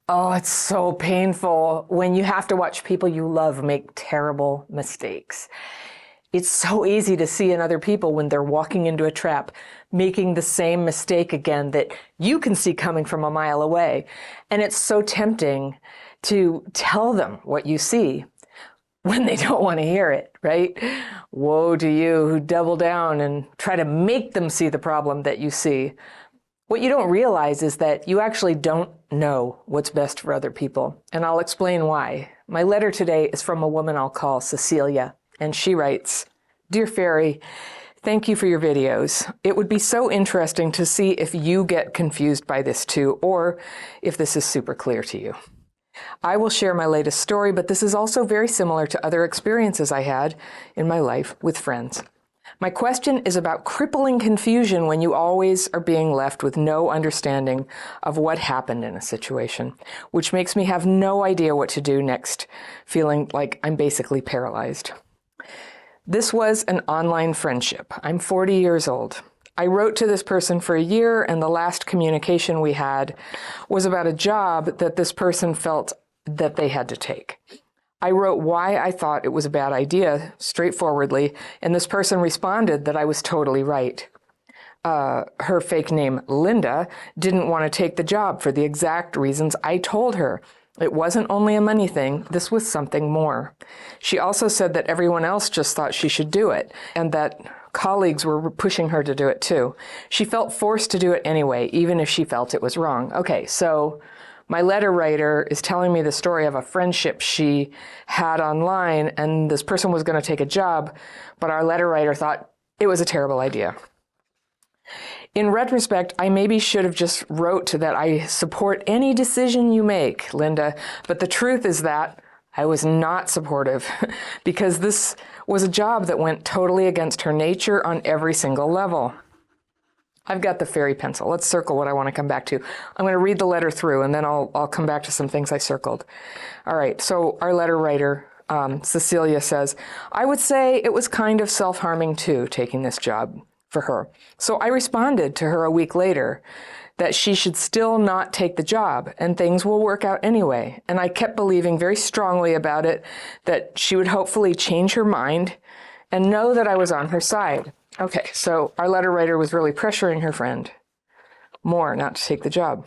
Oh, it's so painful when you have to watch people you love make terrible mistakes. It's so easy to see in other people when they're walking into a trap, making the same mistake again that you can see coming from a mile away. And it's so tempting to tell them what you see when they don't want to hear it, right? Woe to you who double down and try to make them see the problem that you see. What you don't realize is that you actually don't know what's best for other people, and I'll explain why. My letter today is from a woman I'll call Cecilia, and she writes, "Dear Fairy, thank you for your videos. It would be so interesting to see if you get confused by this too, or if this is super clear to you. I will share my latest story, but this is also very similar to other experiences I had in my life with friends. My question is about crippling confusion when you always are being left with no understanding of what happened in a situation, which makes me have no idea what to do next, feeling like I'm basically paralyzed. This was an online friendship. I'm 40 years old. I wrote to this person for a year, and the last communication we had was about a job that this person felt that they had to take. I wrote why I thought it was a bad idea, straightforwardly, and this person responded that I was totally right. Her fake name, Linda, didn't want to take the job for the exact reasons I told her. It wasn't only a money thing, this was something more. She also said that everyone else just thought she should do it, and that colleagues were pushing her to do it too. She felt forced to do it anyway, even if she felt it was wrong. Okay, so my letter writer is telling me the story of a friendship she had online, and this person was going to take a job, but our letter writer thought it was a terrible idea. In retrospect, I maybe should have just wrote that I support any decision you make, Linda, but the truth is that I was not supportive because this was a job that went totally against her nature on every single level. I've got the fairy pencil. Let's circle what I want to come back to. I'm going to read the letter through, and then I'll come back to some things I circled. All right, so our letter writer, Cecilia, says, I would say it was kind of self-harming too, taking this job for her. So I responded to her a week later that she should still not take the job, and things will work out anyway. And I kept believing very strongly about it, that she would hopefully change her mind and know that I was on her side. Okay, so our letter writer was really pressuring her friend more not to take the job.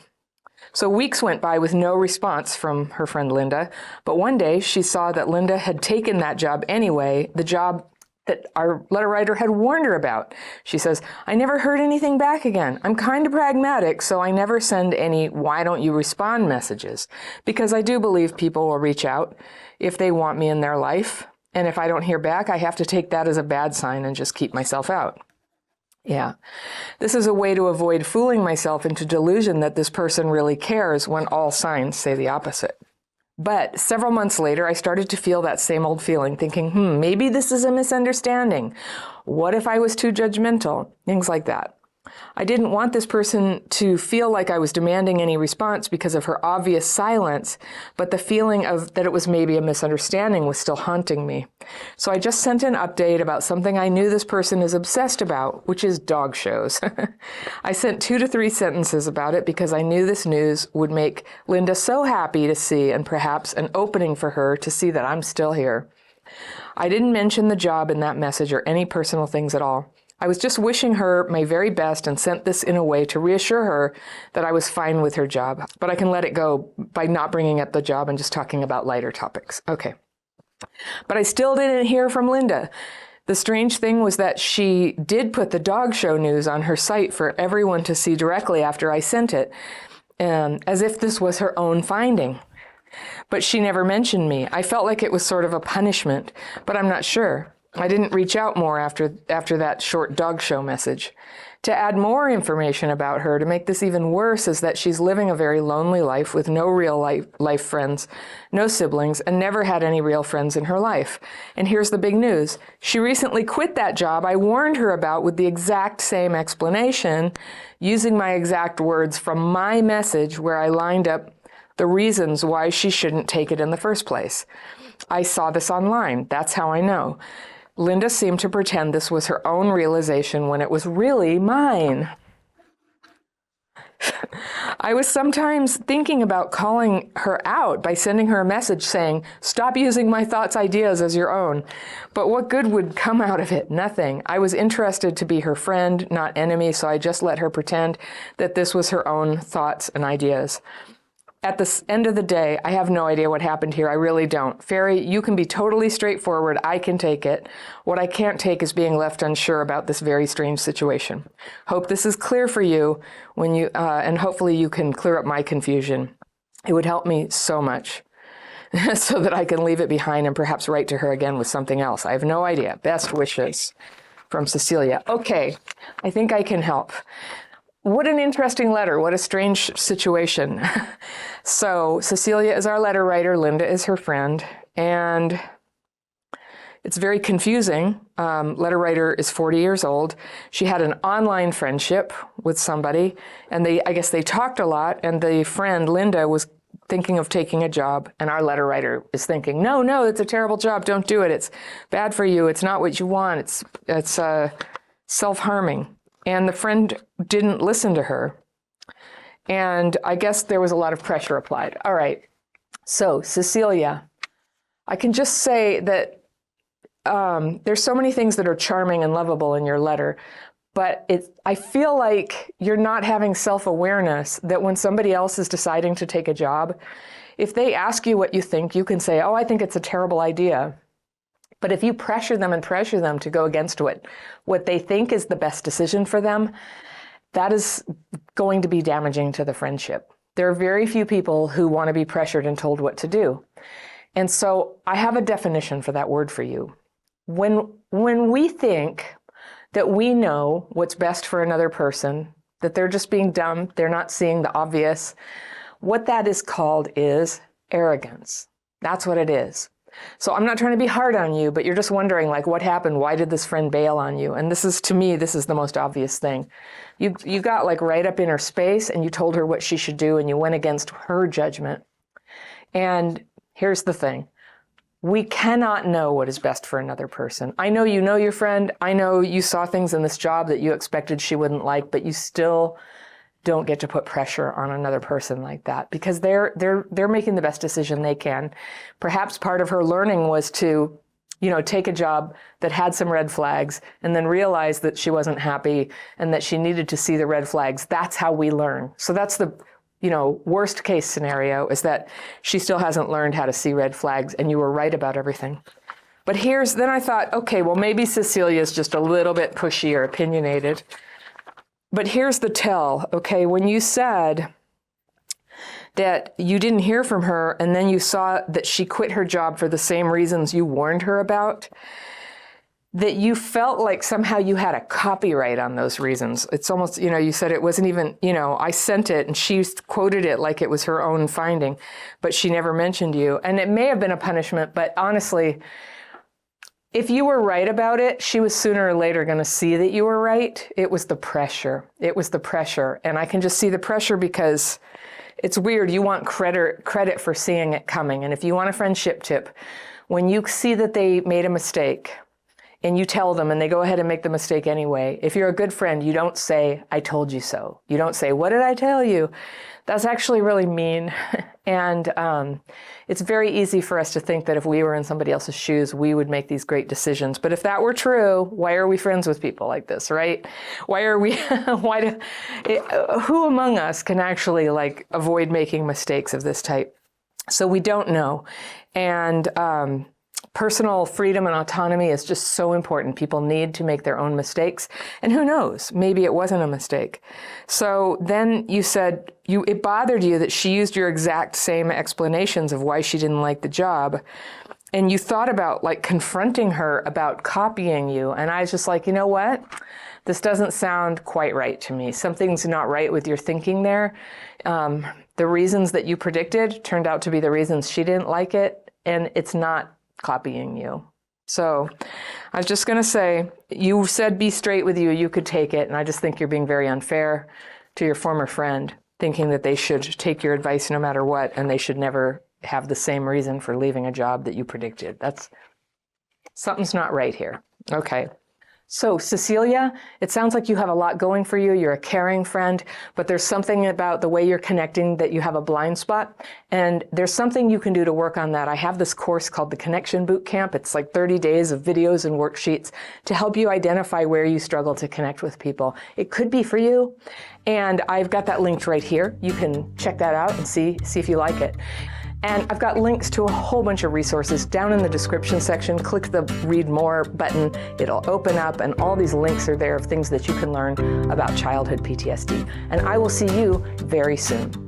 So weeks went by with no response from her friend Linda, but one day she saw that Linda had taken that job anyway, the job that our letter writer had warned her about. She says, I never heard anything back again. I'm kind of pragmatic, so I never send any why don't you respond messages, because I do believe people will reach out if they want me in their life. And if I don't hear back, I have to take that as a bad sign and just keep myself out. Yeah, this is a way to avoid fooling myself into delusion that this person really cares when all signs say the opposite. But several months later, I started to feel that same old feeling, thinking, maybe this is a misunderstanding. What if I was too judgmental? Things like that. I didn't want this person to feel like I was demanding any response because of her obvious silence, but the feeling of that it was maybe a misunderstanding was still haunting me. So I just sent an update about something I knew this person is obsessed about, which is dog shows. I sent 2 to 3 sentences about it because I knew this news would make Linda so happy to see, and perhaps an opening for her to see that I'm still here. I didn't mention the job in that message or any personal things at all. I was just wishing her my very best and sent this in a way to reassure her that I was fine with her job, but I can let it go by not bringing up the job and just talking about lighter topics. Okay. But I still didn't hear from Linda. The strange thing was that she did put the dog show news on her site for everyone to see directly after I sent it, as if this was her own finding. But she never mentioned me. I felt like it was sort of a punishment, but I'm not sure. I didn't reach out more after that short dog show message. To add more information about her, to make this even worse, is that she's living a very lonely life with no real life friends, no siblings, and never had any real friends in her life. And here's the big news. She recently quit that job I warned her about with the exact same explanation, using my exact words from my message where I lined up the reasons why she shouldn't take it in the first place. I saw this online. That's how I know. Linda seemed to pretend this was her own realization when it was really mine. I was sometimes thinking about calling her out by sending her a message saying, "Stop using my thoughts, ideas as your own." But what good would come out of it? Nothing. I was interested to be her friend, not enemy, so I just let her pretend that this was her own thoughts and ideas. At the end of the day, I have no idea what happened here. I really don't. Fairy, you can be totally straightforward. I can take it. What I can't take is being left unsure about this very strange situation. Hope this is clear for you when you, and hopefully you can clear up my confusion. It would help me so much so that I can leave it behind and perhaps write to her again with something else. I have no idea. Best wishes from Cecilia. Okay, I think I can help. What an interesting letter. What a strange situation. So Cecilia is our letter writer. Linda is her friend. And it's very confusing. Letter writer is 40 years old. She had an online friendship with somebody. And I guess they talked a lot. And the friend, Linda, was thinking of taking a job. And our letter writer is thinking, no, it's a terrible job. Don't do it. It's bad for you. It's not what you want. It's self-harming. And the friend didn't listen to her. And I guess there was a lot of pressure applied. All right. So, Cecilia, I can just say that there's so many things that are charming and lovable in your letter, but I feel like you're not having self-awareness that when somebody else is deciding to take a job, if they ask you what you think, you can say, "Oh, I think it's a terrible idea." But if you pressure them to go against what they think is the best decision for them, that is going to be damaging to the friendship. There are very few people who want to be pressured and told what to do. And so I have a definition for that word for you. When we think that we know what's best for another person, that they're just being dumb, they're not seeing the obvious, what that is called is arrogance. That's what it is. So I'm not trying to be hard on you, but you're just wondering, like, what happened? Why did this friend bail on you? And this is, to me, this is the most obvious thing. You got like right up in her space and you told her what she should do and you went against her judgment. And here's the thing. We cannot know what is best for another person. I know you know your friend. I know you saw things in this job that you expected she wouldn't like, but you still don't get to put pressure on another person like that because they're making the best decision they can. Perhaps part of her learning was to, take a job that had some red flags and then realize that she wasn't happy and that she needed to see the red flags. That's how we learn. So that's the, worst case scenario is that she still hasn't learned how to see red flags and you were right about everything. But then I thought, okay, well, maybe Cecilia's just a little bit pushy or opinionated. But here's the tell, okay? When you said that you didn't hear from her and then you saw that she quit her job for the same reasons you warned her about, that you felt like somehow you had a copyright on those reasons. It's almost, you said it wasn't even, I sent it and she quoted it like it was her own finding, but she never mentioned you. And it may have been a punishment, but honestly, if you were right about it, she was sooner or later going to see that you were right. It was the pressure. And I can just see the pressure because it's weird. You want credit for seeing it coming. And if you want a friendship tip, when you see that they made a mistake and you tell them and they go ahead and make the mistake anyway, if you're a good friend, you don't say, "I told you so." You don't say, "What did I tell you?" That's actually really mean. And it's very easy for us to think that if we were in somebody else's shoes, we would make these great decisions. But if that were true, why are we friends with people like this, right? Who among us can actually avoid making mistakes of this type? So we don't know. And personal freedom and autonomy is just so important. People need to make their own mistakes. And who knows, maybe it wasn't a mistake. So then you said it bothered you that she used your exact same explanations of why she didn't like the job. And you thought about confronting her about copying you. And I was just like, you know what? This doesn't sound quite right to me. Something's not right with your thinking there. The reasons that you predicted turned out to be the reasons she didn't like it. And it's not copying you. So I was just going to say, you said be straight with you could take it. And I just think you're being very unfair to your former friend, thinking that they should take your advice no matter what, and they should never have the same reason for leaving a job that you predicted. Something's not right here. Okay. So Cecilia, it sounds like you have a lot going for you. You're a caring friend, but there's something about the way you're connecting that you have a blind spot. And there's something you can do to work on that. I have this course called the Connection Boot Camp. It's like 30 days of videos and worksheets to help you identify where you struggle to connect with people. It could be for you. And I've got that linked right here. You can check that out and see if you like it. And I've got links to a whole bunch of resources down in the description section. Click the Read More button. It'll open up, and all these links are there of things that you can learn about childhood PTSD. And I will see you very soon.